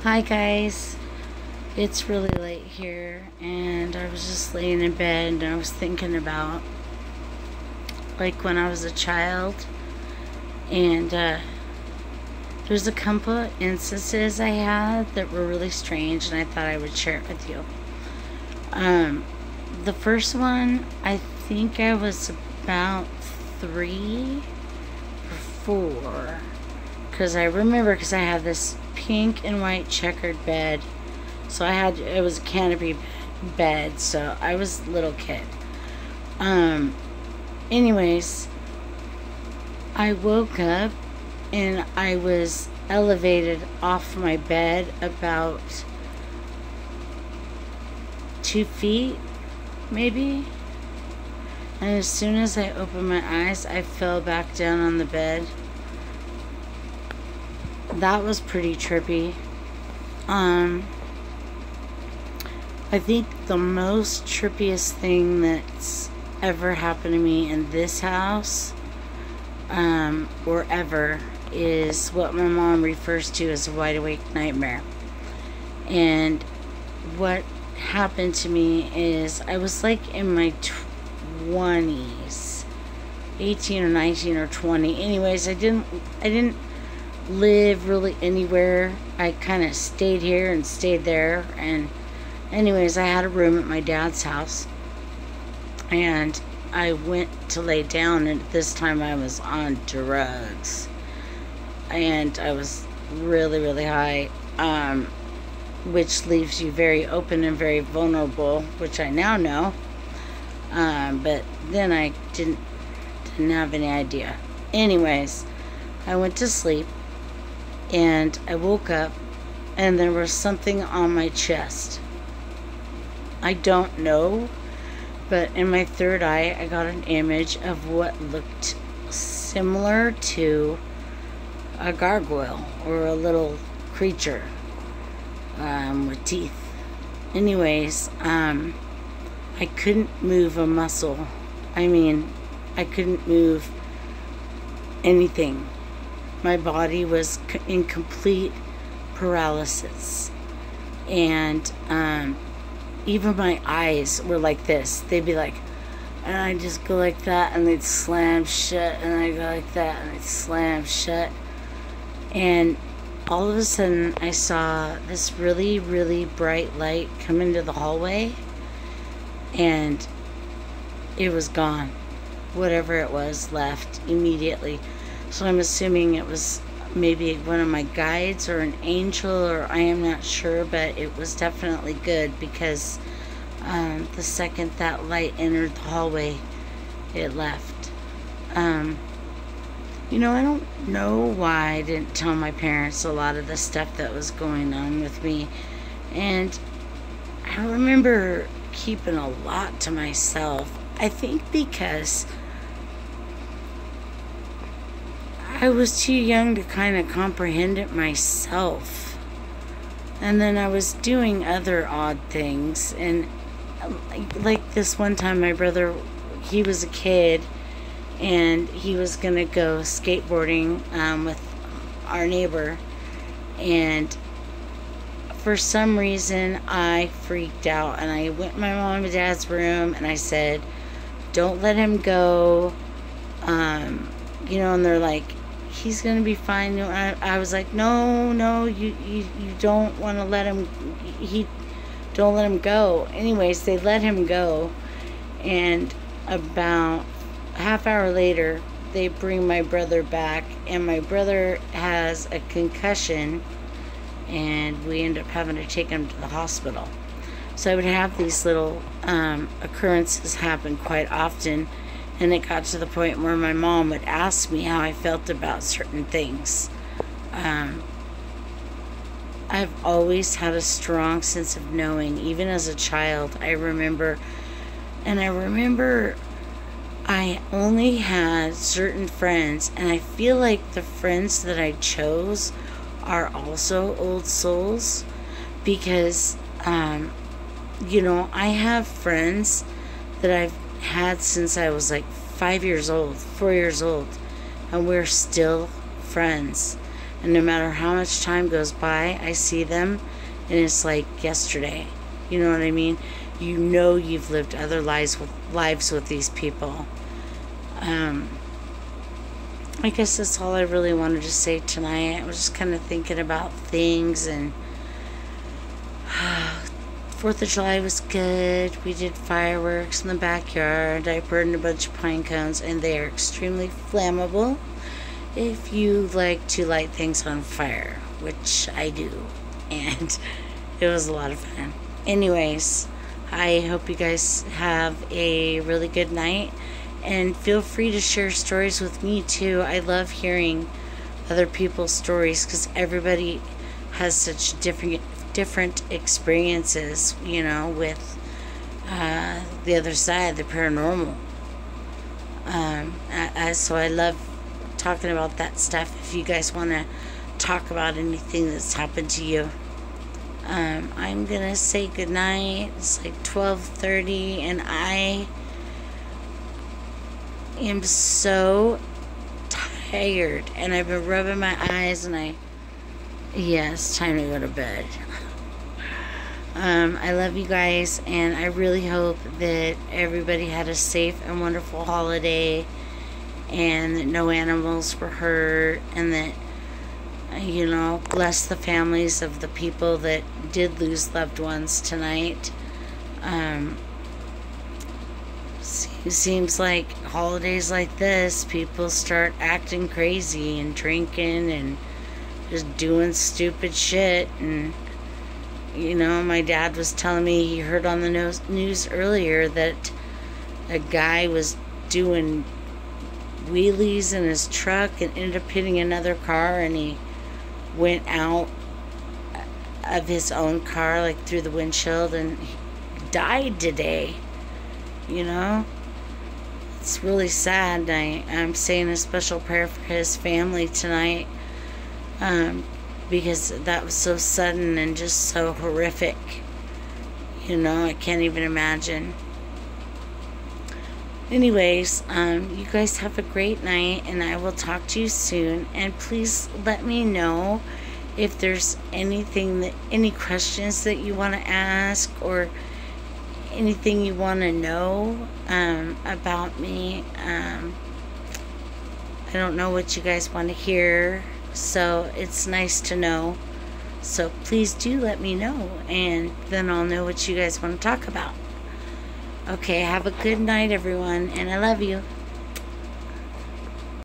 Hi guys, it's really late here and I was just laying in bed and I was thinking about like when I was a child and there's a couple instances I had that were really strange and I thought I would share it with you. The first one, I think I was about 3 or 4 because I remember because I had this pink and white checkered bed, so it was a canopy bed, so I was a little kid. Anyways, I woke up and I was elevated off my bed about 2 feet maybe, and as soon as I opened my eyes I fell back down on the bed. That was pretty trippy. I think the most trippiest thing that's ever happened to me in this house, or ever, is what my mom refers to as a wide awake nightmare. And what happened to me is I was like in my 20s, 18 or 19 or 20. Anyways, I didn't live really anywhere. I kind of stayed here and stayed there, and anyways, I had a room at my dad's house and I went to lay down, and at this time I was on drugs and I was really high, which leaves you very open and very vulnerable, which I now know, but then I didn't have any idea. Anyways, I went to sleep and I woke up and there was something on my chest. I don't know, but in my third eye I got an image of what looked similar to a gargoyle or a little creature with teeth. Anyways, I couldn't move a muscle. I mean, I couldn't move anything. My body was in complete paralysis, and even my eyes were like this. They'd be like, and I'd just go like that and they'd slam shut, and I'd go like that and they'd slam shut, and all of a sudden I saw this really bright light come into the hallway and it was gone. Whatever it was left immediately. So I'm assuming it was maybe one of my guides or an angel, or I am not sure, but it was definitely good because the second that light entered the hallway, it left. I don't know why I didn't tell my parents a lot of the stuff that was going on with me, and I remember keeping a lot to myself. I think because I was too young to kind of comprehend it myself. And then I was doing other odd things. And like this one time, my brother, he was a kid and he was going to go skateboarding with our neighbor. And for some reason, I freaked out. And I went in my mom and dad's room and I said, don't let him go. And they're like, he's gonna be fine. I was like, no, you don't want to let him. Don't let him go. Anyways, they let him go, and about a half hour later, they bring my brother back, and my brother has a concussion, and we end up having to take him to the hospital. So I would have these little occurrences happen quite often. And it got to the point where my mom would ask me how I felt about certain things. I've always had a strong sense of knowing. Even as a child, I remember I only had certain friends. And I feel like the friends that I chose are also old souls. Because, I have friends that I've had since I was like 4 years old, and we're still friends. And no matter how much time goes by, I see them and it's like yesterday. You know what I mean? You know you've lived other lives with these people. I guess that's all I really wanted to say tonight. I was just kind of thinking about things, and 4th of July was good. We did fireworks in the backyard. I burned a bunch of pine cones, and they are extremely flammable if you like to light things on fire, which I do. And it was a lot of fun. Anyways, I hope you guys have a really good night. And feel free to share stories with me too. I love hearing other people's stories because everybody has such different experiences, you know, with the other side, the paranormal. So I love talking about that stuff. If you guys want to talk about anything that's happened to you, I'm gonna say goodnight. It's like 12:30, and I am so tired, and I've been rubbing my eyes, and it's time to go to bed. I love you guys, and I really hope that everybody had a safe and wonderful holiday, and that no animals were hurt, and that, you know, bless the families of the people that did lose loved ones tonight. It seems like holidays like this, people start acting crazy and drinking and just doing stupid shit. And, you know, my dad was telling me he heard on the news earlier that a guy was doing wheelies in his truck and ended up hitting another car, and he went out of his own car, like through the windshield, and he died today. You know? It's really sad. I'm saying a special prayer for his family tonight, because that was so sudden and just so horrific. You know, I can't even imagine. Anyways, you guys have a great night, and I will talk to you soon. And please let me know if there's any questions that you want to ask, or anything you want to know about me. I don't know what you guys want to hear, so it's nice to know. So please do let me know, and then I'll know what you guys want to talk about. Okay, have a good night, everyone, and I love you.